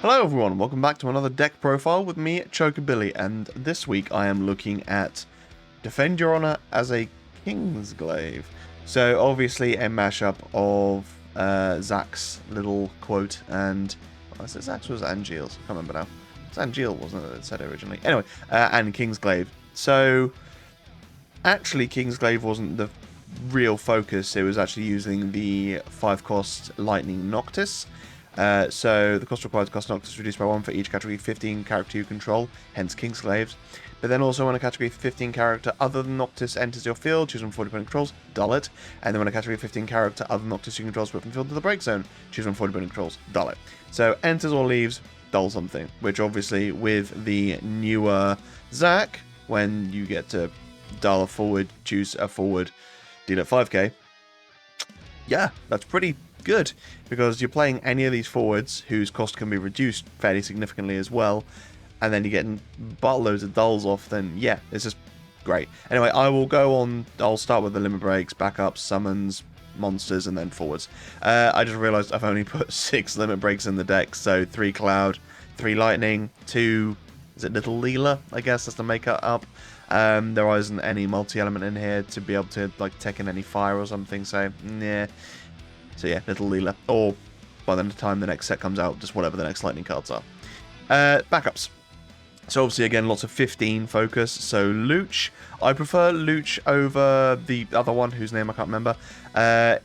Hello everyone, welcome back to another deck profile with me, Chocobilly, and this week I am looking at Defend Your Honor as a Kingsglaive. So obviously a mashup of Zach's little quote and... Was it Zach's or was it Angeal's? I can't remember now. It's Angeal, wasn't it, that it said originally? Anyway, and Kingsglaive. So actually Kingsglaive wasn't the real focus, it was actually using the 5-cost Lightning Noctis. So the cost required to cast Noctis reduced by 1 for each category 15 character you control, hence Kingsglaives. But then also when a category 15 character other than Noctis enters your field, choose from 4 dependent controls, dull it. And then when a category 15 character other than Noctis you control is put from field to the break zone, choose from 4 dependent controls, dull it. So enters or leaves, dull something. Which obviously with the newer Zach, when you get to dull a forward, choose a forward, deal at 5k, yeah, that's pretty good, because you're playing any of these forwards whose cost can be reduced fairly significantly as well, and then you're getting buttloads of dulls off, then yeah, it's just great. Anyway, I'll start with the limit breaks, backups, summons, monsters, and then forwards. I just realised I've only put 6 limit breaks in the deck, so 3 Cloud, 3 Lightning, 2, is it Little Leela, I guess, that's to make it up. There isn't any multi-element in here to be able to like take in any fire or something, so yeah. So yeah, Little Leela, or by the time the next set comes out, just whatever the next lightning cards are. Backups. So obviously again, lots of 15 focus. So Luch, I prefer Luch over the other one whose name I can't remember. So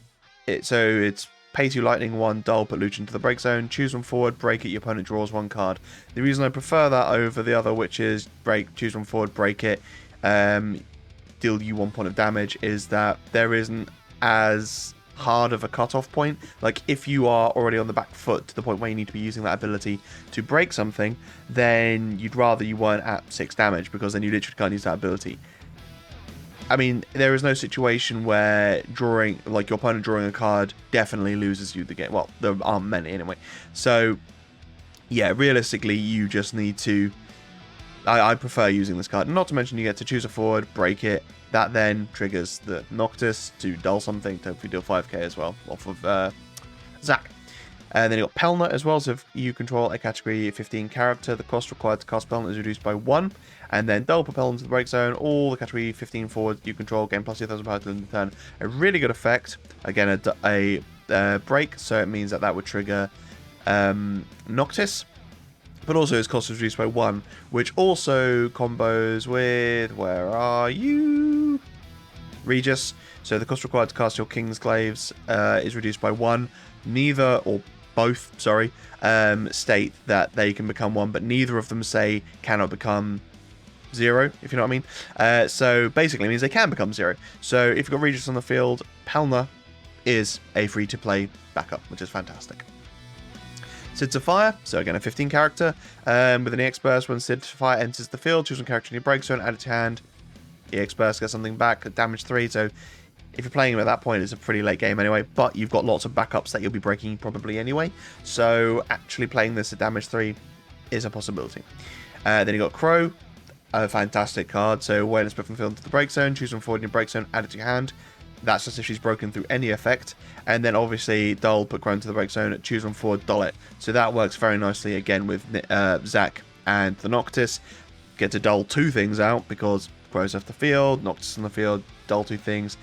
it's pay 2 lightning, 1 dull, put Luch into the break zone, choose one forward, break it, your opponent draws 1 card. The reason I prefer that over the other, which is choose one forward, break it, deal you 1 point of damage, is that there isn't as hard of a cutoff point. Like if you are already on the back foot to the point where you need to be using that ability to break something, then you'd rather you weren't at 6 damage, because then you literally can't use that ability. I mean, there is no situation where your opponent drawing a card definitely loses you the game. Well, there aren't many anyway. So yeah, realistically you just need to, I prefer using this card. Not to mention you get to choose a forward, break it. That then triggers the Noctis to dull something, to hopefully deal 5k as well, off of Zach. And then you got Pelna as well, so if you control a category 15 character, the cost required to cast Pelna is reduced by 1, and then dull propel into the break zone. All the category 15 forwards you control gain plus 2,000 power to the turn. A really good effect. Again, a break, so it means that would trigger Noctis. But also its cost is reduced by 1, which also combos with, where are you? Regis. So the cost required to cast your Kingsglaives is reduced by 1. Neither, or both, sorry, state that they can become 1, but neither of them say cannot become 0, if you know what I mean. So basically it means they can become 0. So if you've got Regis on the field, Pelna is a free-to-play backup, which is fantastic. Sid to Fire, so again a 15 character, with an EX Burst. When Sid to Fire enters the field, choose one character in your break zone, add it to your hand, EX Burst, get something back, damage 3, so if you're playing him at that point, it's a pretty late game anyway, but you've got lots of backups that you'll be breaking probably anyway, so actually playing this at damage 3 is a possibility. Then you got Crow, a fantastic card, so when it's put from field into the break zone, choose one forward in your break zone, add it to your hand. That's just if she's broken through any effect. And then obviously dull, put Crow into the break zone, choose one forward, dull it. So that works very nicely again with Zach and the Noctis. Get to dull 2 things out because Crow's off the field, Noctis on the field, dull 2 things.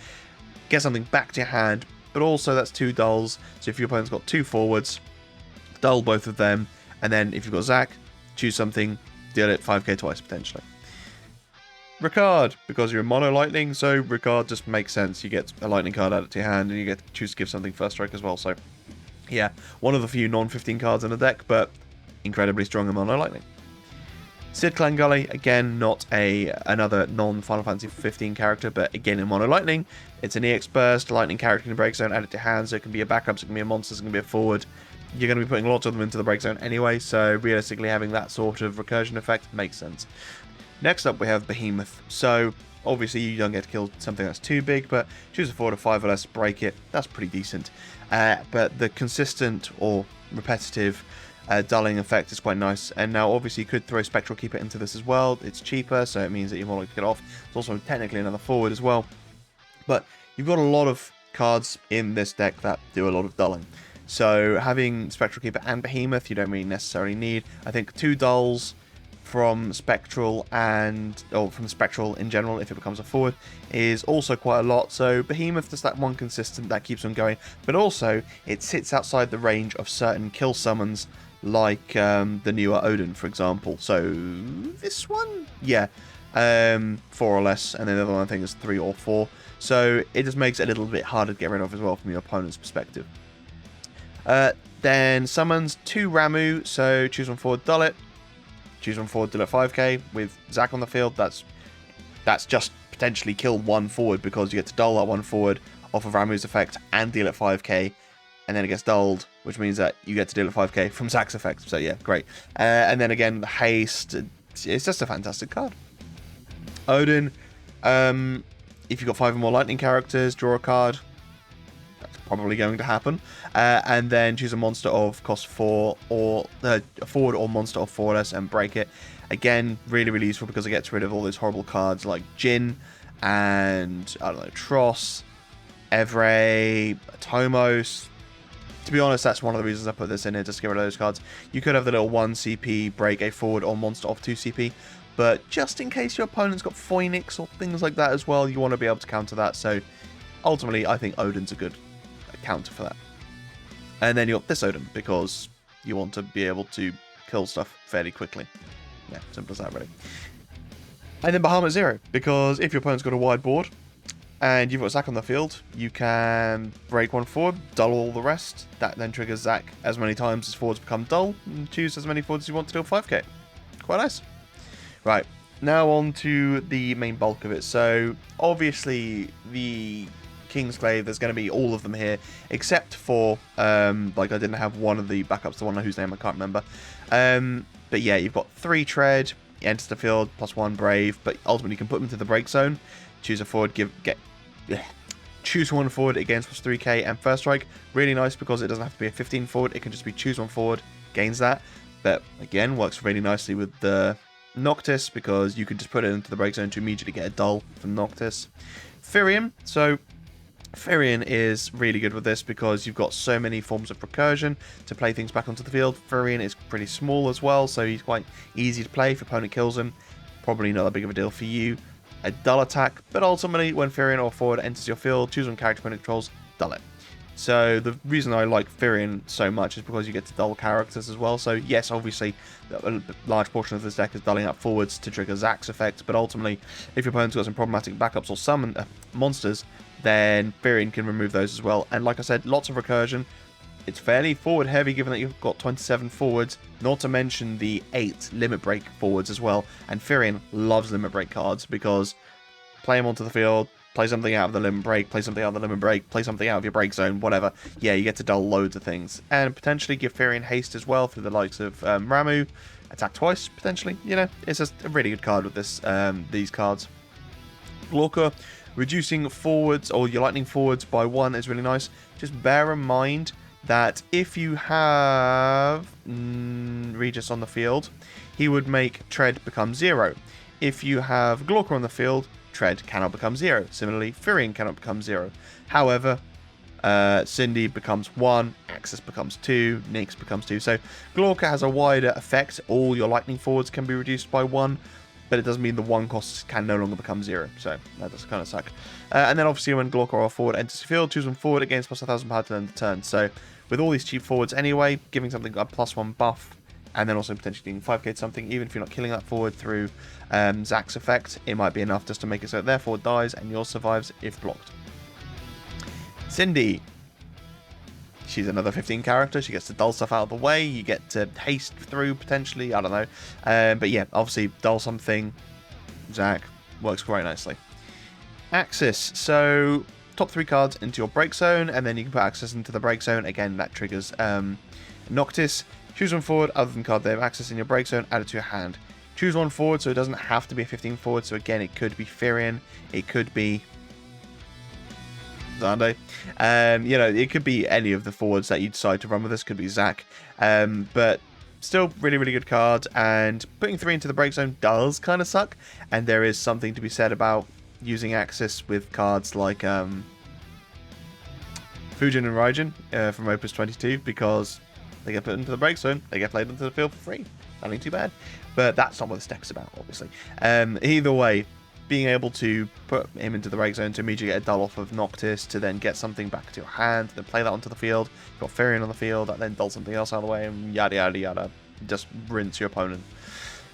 Get something back to your hand, but also that's 2 dulls. So if your opponent's got 2 forwards, dull both of them. And then if you've got Zach, choose something, deal it 5k twice potentially. Ricard, because you're a mono lightning, so Ricard just makes sense. You get a lightning card added to your hand, and you get to choose to give something first strike as well. So, yeah, one of the few non-15 cards in the deck, but incredibly strong in mono lightning. Sid Clangully, again, not another non-Final Fantasy 15 character, but again in mono lightning. It's an EX Burst, lightning character in the break zone, add it to hand, so it can be a backup, so it can be a monster, so it can be a forward. You're going to be putting lots of them into the break zone anyway, so realistically having that sort of recursion effect makes sense. Next up we have Behemoth. So obviously you don't get to kill something that's too big, but choose a forward of 5 or less, break it. That's pretty decent. But the consistent or repetitive dulling effect is quite nice. And now obviously you could throw Spectral Keeper into this as well. It's cheaper, so it means that you're more likely to get off. It's also technically another forward as well. But you've got a lot of cards in this deck that do a lot of dulling. So having Spectral Keeper and Behemoth, you don't really necessarily need. I think 2 dulls from Spectral or from Spectral in general, if it becomes a forward, is also quite a lot. So Behemoth, just that one consistent that keeps on going, but also it sits outside the range of certain kill summons, like the newer Odin, for example. So this one, yeah, 4 or less, and then the other one I think is 3 or 4. So it just makes it a little bit harder to get rid of as well from your opponent's perspective. Then summons 2 Ramu, so choose one forward, dull it. Choose one forward, dull it 5k. With Zac on the field, that's just potentially kill 1 forward, because you get to dull that 1 forward off of Ramu's effect and deal it 5k, and then it gets dulled, which means that you get to deal it 5k from Zac's effect. So yeah, great. And then again, the haste, it's just a fantastic card. Odin, if you've got 5 or more lightning characters, draw a card. That's probably going to happen. And then choose a monster of cost 4 or a forward or monster of 4 or less and break it. Again, really, really useful because it gets rid of all those horrible cards like Jin and, I don't know, Tross, Evray, Tomos. To be honest, that's one of the reasons I put this in here, just to get rid of those cards. You could have the little 1 CP, break a forward or monster of 2 CP, but just in case your opponent's got Phoenix or things like that as well, you want to be able to counter that. So ultimately, I think Odin's a good counter for that. And then you got this Odin, because you want to be able to kill stuff fairly quickly. Yeah, simple as that, really. And then Bahamut 0, because if your opponent's got a wide board, and you've got Zac on the field, you can break 1 forward, dull all the rest. That then triggers Zac as many times as forwards become dull, and choose as many forwards as you want to deal 5k. Quite nice. Right, now on to the main bulk of it. So, obviously, the Kingsglaive, there's going to be all of them here, except for, like I didn't have one of the backups, the one whose name I can't remember. But yeah, you've got 3 tread, he enters the field, +1 brave, but ultimately you can put them into the break zone. Choose a forward, choose 1 forward against +3k and first strike. Really nice because it doesn't have to be a 15 forward, it can just be choose 1 forward, gains that. But again, works really nicely with the Noctis because you can just put it into the break zone to immediately get a dull from Noctis. Firion, so Firion is really good with this because you've got so many forms of recursion to play things back onto the field. Firion is pretty small as well, so he's quite easy to play if your opponent kills him. Probably not that big of a deal for you. A dull attack, but ultimately when Firion or forward enters your field, choose one character opponent controls, dull it. So the reason I like Firion so much is because you get to dull characters as well. So yes, obviously a large portion of this deck is dulling up forwards to trigger Zac's effect, but ultimately if your opponent's got some problematic backups or summon monsters, then Firion can remove those as well. And like I said, lots of recursion. It's fairly forward heavy given that you've got 27 forwards, not to mention the 8 limit break forwards as well. And Firion loves limit break cards because play them onto the field, play something out of the limit break, play something out of the limit break, play something out of your break zone, whatever. Yeah, you get to dull loads of things. And potentially give Firion haste as well through the likes of Ramu. Attack twice, potentially. You know, it's just a really good card with this these cards. Glauca, reducing forwards or your lightning forwards by 1 is really nice. Just bear in mind that if you have Regis on the field, he would make Tread become 0. If you have Glauca on the field, Tread cannot become 0. Similarly, Firion cannot become 0. However, Cindy becomes 1, Axis becomes 2, Nyx becomes 2. So Glauca has a wider effect. All your lightning forwards can be reduced by 1, but it doesn't mean the 1 costs can no longer become 0. So that does kind of suck. And then obviously when Glauca or forward enters the field, choose one forward against +1,000 power to end the turn. So with all these cheap forwards anyway, giving something a +1 buff, and then also potentially doing 5k to something, even if you're not killing that forward through Zac's effect, it might be enough just to make it so their forward dies and yours survives if blocked. Cindy. She's another 15 character. She gets to dull stuff out of the way. You get to haste through, potentially. I don't know. But yeah, obviously, dull something. Zac works quite nicely. Axis. So, top 3 cards into your break zone, and then you can put Axis into the break zone. Again, that triggers Noctis. Choose one forward other than card they have access in your break zone, add it to your hand. Choose one forward, so it doesn't have to be a 15 forward. So again, it could be Firion, it could be Zande. You know, it could be any of the forwards that you decide to run with this. Could be Zac. But still, really, really good card. And putting 3 into the break zone does kind of suck. And there is something to be said about using Axis with cards like Fujin and Raijin from Opus 22 because they get put into the break zone, they get played into the field for free. Nothing too bad. But that's not what this deck's about, obviously. Either way, being able to put him into the break zone to immediately get a dull off of Noctis, to then get something back to your hand, then play that onto the field. You've got Firion on the field, that then dulls something else out of the way, and yada yada yada. Just rinse your opponent.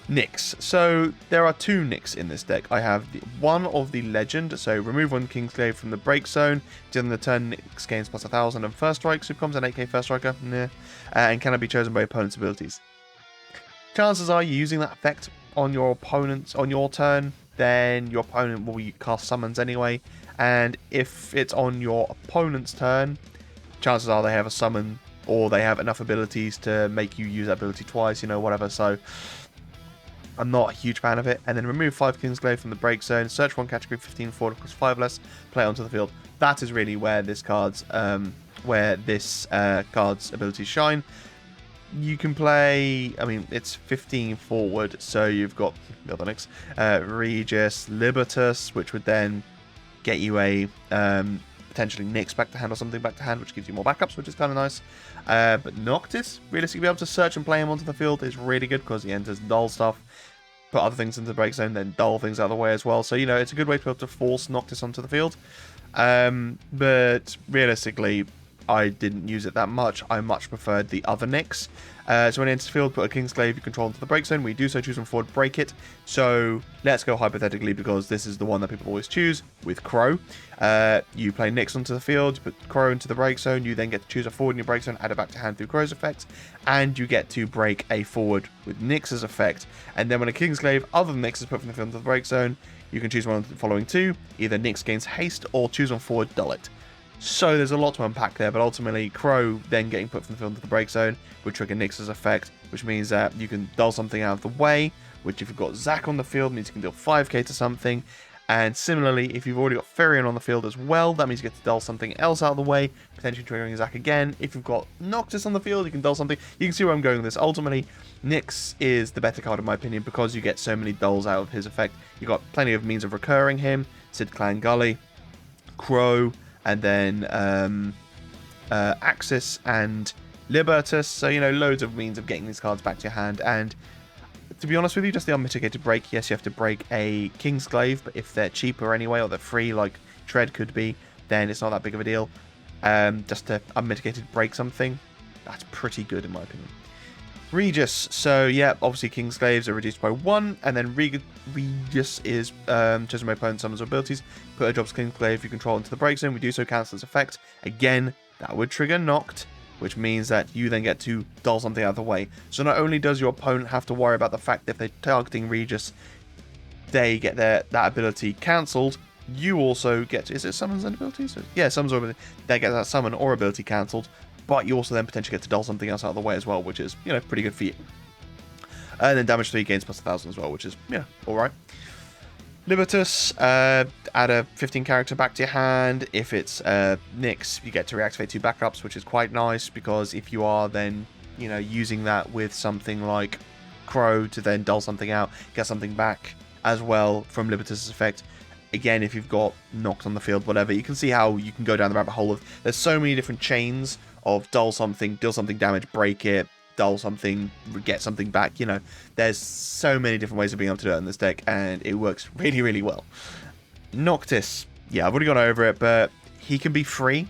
Nyx. So there are 2 Nyx in this deck. I have one of the Legend, so remove 1 Kingsglaive from the break zone. During the turn, Nyx gains plus 1000 and first strike, so becomes an 8k first striker. And cannot be chosen by opponent's abilities. Chances are, you're using that effect on your opponents on your turn, then your opponent will cast summons anyway. And if it's on your opponent's turn, chances are they have a summon or they have enough abilities to make you use that ability twice, whatever. So I'm not a huge fan of it. And then remove 5 Kingsglaive from the break zone, search 1 category 15 forward plus 5 less, play onto the field. That is really where this card's abilities shine. You can play, it's 15 forward, so you've got the other Nyx, Regis, Libertas, which would then get you a potentially Nyx back to hand or something back to hand, which gives you more backups, which is kind of nice. But Noctis, realistically, being able to search and play him onto the field is really good because he enters dull stuff, put other things into the break zone, then dull things out of the way as well. So, it's a good way to be able to force Noctis onto the field. But realistically, I didn't use it that much. I much preferred the other Nyx. So when it enters the field, put a Kingsglaive you control into the break zone. We do so, choose one forward, break it. So let's go hypothetically, because this is the one that people always choose, with Crow. You play Nyx onto the field, you put Crow into the break zone. You then get to choose a forward in your break zone, add it back to hand through Crow's effect. And you get to break a forward with Nyx's effect. And then when a Kingsglaive other than Nyx is put from the field into the break zone, you can choose one of the following 2. Either Nyx gains haste or choose one forward, dull it. So there's a lot to unpack there, but ultimately Crow then getting put from the field into the break zone would trigger Nyx's effect, which means that you can dull something out of the way, which if you've got Zac on the field means you can deal 5k to something. And similarly, if you've already got Firion on the field as well, that means you get to dull something else out of the way, potentially triggering Zac again. If you've got Noctis on the field, you can dull something. You can see where I'm going with this. Ultimately, Nyx is the better card in my opinion because you get so many dulls out of his effect. You've got plenty of means of recurring him, Sid Clan Gully, Crow, and then Axis and Libertas. So, loads of means of getting these cards back to your hand. And to be honest with you, just the unmitigated break. Yes, you have to break a Kingsglaive, but if they're cheaper anyway, or they're free, like Tread could be, then it's not that big of a deal. Just to unmitigated break something, that's pretty good in my opinion. Regis, so yeah, obviously Kingsglaives are reduced by 1, and then Regis is chosen by opponent summons or abilities. Put a Jobs Kingsglaive you control into the break zone. We do so, cancel its effect. Again, that would trigger Noct, which means that you then get to dull something out of the way. So not only does your opponent have to worry about the fact that if they're targeting Regis, they get that ability cancelled, you also get, is it summons and abilities? Yeah, summons or ability. They get that summon or ability cancelled. But you also then potentially get to dull something else out of the way as well, which is, pretty good for you. And then damage 3 gains plus 1000 as well, which is, alright. Libertas, add a 15 character back to your hand. If it's Nyx, you get to reactivate 2 backups, which is quite nice, because if you are then, using that with something like Crow to then dull something out, get something back as well from Libertas' effect. Again, if you've got Noct on the field, whatever, you can see how you can go down the rabbit hole of, there's so many different chains of dull something, deal something damage, break it, dull something, get something back. There's so many different ways of being able to do it in this deck, and it works really, really well. Noctis, yeah, I've already gone over it, but he can be free.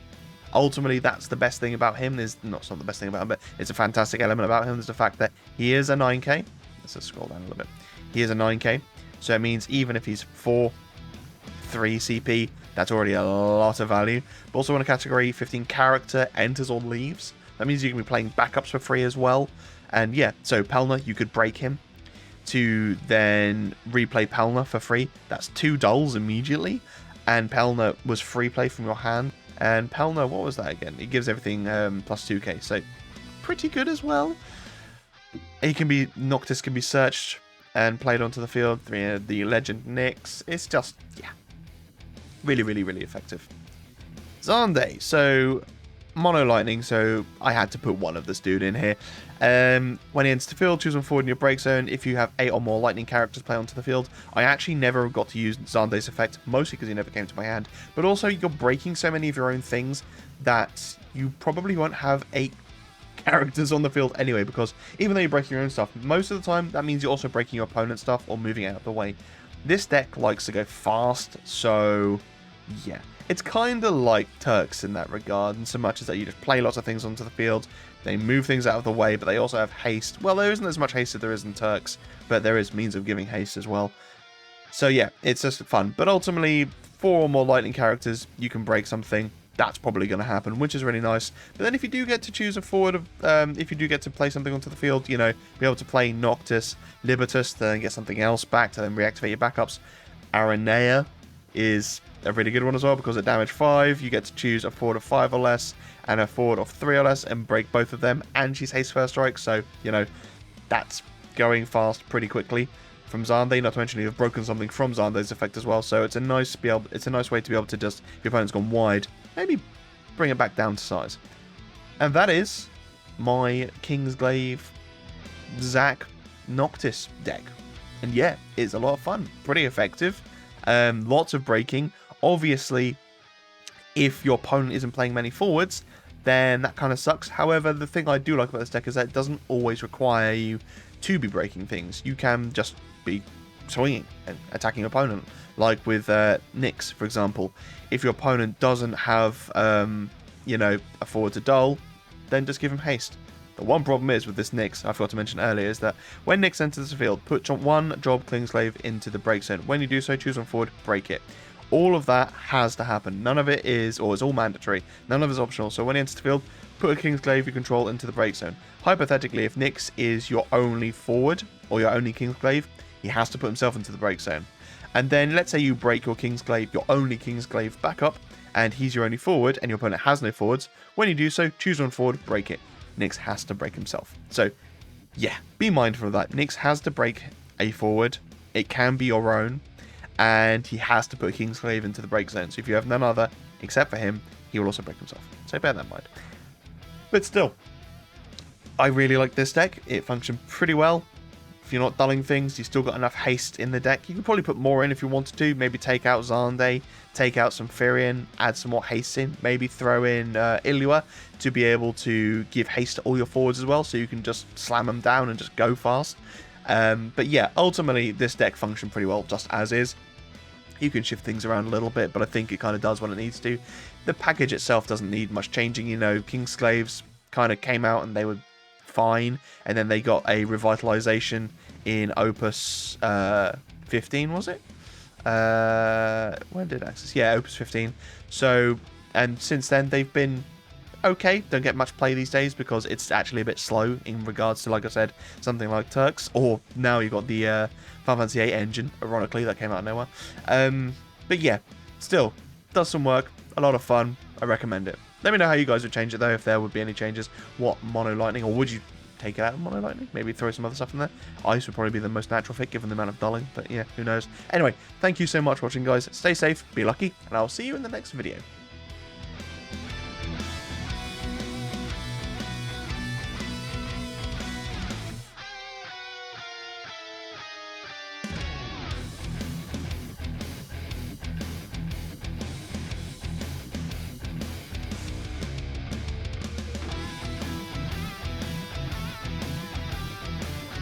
Ultimately, that's the best thing about him. It's not the best thing about him, but it's a fantastic element about him. There's the fact that he is a 9k. Let's just scroll down a little bit. He is a 9k, so it means even if he's 4-3 CP, that's already a lot of value. But also when a category 15 character enters or leaves, that means you can be playing backups for free as well. And yeah, so Pelna, you could break him to then replay Pelna for free. That's 2 dulls immediately. And Pelna was free play from your hand. And Pelna, what was that again? It gives everything plus 2k, so pretty good as well. Noctis can be searched and played onto the field. The Legend Nyx. It's just, yeah, really, really, really effective. Zande. So mono lightning, so I had to put one of this dude in here. When he enters the field, choose one forward in your break zone. If you have 8 or more lightning characters play onto the field, I actually never got to use Xande's effect, mostly because he never came to my hand, but also you're breaking so many of your own things that you probably won't have 8 characters on the field anyway, because even though you're breaking your own stuff, most of the time that means you're also breaking your opponent's stuff or moving it out of the way. This deck likes to go fast, so yeah. It's kind of like Turks in that regard, in so much as that you just play lots of things onto the field, they move things out of the way, but they also have haste. Well, there isn't as much haste as there is in Turks, but there is means of giving haste as well. So yeah, it's just fun. But ultimately, 4 or more lightning characters, you can break something. That's probably going to happen, which is really nice. But then if you do get to choose a forward, if you do get to play something onto the field, you know, be able to play Noctis, Libertus, then get something else back to then reactivate your backups. Aranea is a really good one as well, because at damage 5, you get to choose a forward of 5 or less, and a forward of 3 or less, and break both of them, and she's haste first strike, so, you know, that's going fast pretty quickly from Xande, not to mention you've broken something from Xande's effect as well, so it's a nice way to be able to just, if your opponent's gone wide, maybe bring it back down to size. And that is my Kingsglaive Zac Noctis deck. And yeah, it's a lot of fun, pretty effective, lots of breaking. Obviously, if your opponent isn't playing many forwards, then that kind of sucks. However, the thing I do like about this deck is that it doesn't always require you to be breaking things. You can just be swinging and attacking your opponent. Like with Nyx, for example. If your opponent doesn't have, you know, a forward to dull, then just give him haste. The one problem is with this Nyx, I forgot to mention earlier, is that when Nyx enters the field, put one job Kingsglaive into the break zone. When you do so, choose one forward, break it. All of that has to happen. None of it is, or it's all mandatory. None of it is optional. So when he enters the field, put a Kingsglaive you control into the break zone. Hypothetically, if Nyx is your only forward, or your only Kingsglaive, he has to put himself into the break zone. And then let's say you break your Kingsglaive, your only Kingsglaive backup, and he's your only forward, and your opponent has no forwards. When you do so, choose one forward, break it. Nyx has to break himself. So, yeah, be mindful of that. Nyx has to break a forward. It can be your own. And he has to put Kingsglaive into the break zone. So if you have none other except for him, he will also break himself. So bear that in mind. But still, I really like this deck. It functioned pretty well. If you're not dulling things, you've still got enough haste in the deck. You could probably put more in if you wanted to. Maybe take out Xande, take out some Firion, add some more haste in. Maybe throw in Ilua to be able to give haste to all your forwards as well, so you can just slam them down and just go fast. But yeah, ultimately, this deck functioned pretty well just as is. You can shift things around a little bit, but I think it kind of does what it needs to. The package itself doesn't need much changing. You know, Kingsglaives kind of came out and they were fine, and then they got a revitalization in Opus 15, was it? When did Access? Yeah, Opus 15. So, and since then they've been okay. Don't get much play these days because it's actually a bit slow in regards to, like I said, something like Turks, or now you've got the Final Fantasy VIII engine, ironically, that came out of nowhere. But yeah, still, does some work, a lot of fun, I recommend it. Let me know how you guys would change it though, if there would be any changes. What mono lightning, or would you take it out of mono lightning? Maybe throw some other stuff in there. Ice would probably be the most natural fit given the amount of dulling, but yeah, who knows. Anyway, thank you so much for watching, guys. Stay safe, be lucky, and I'll see you in the next video.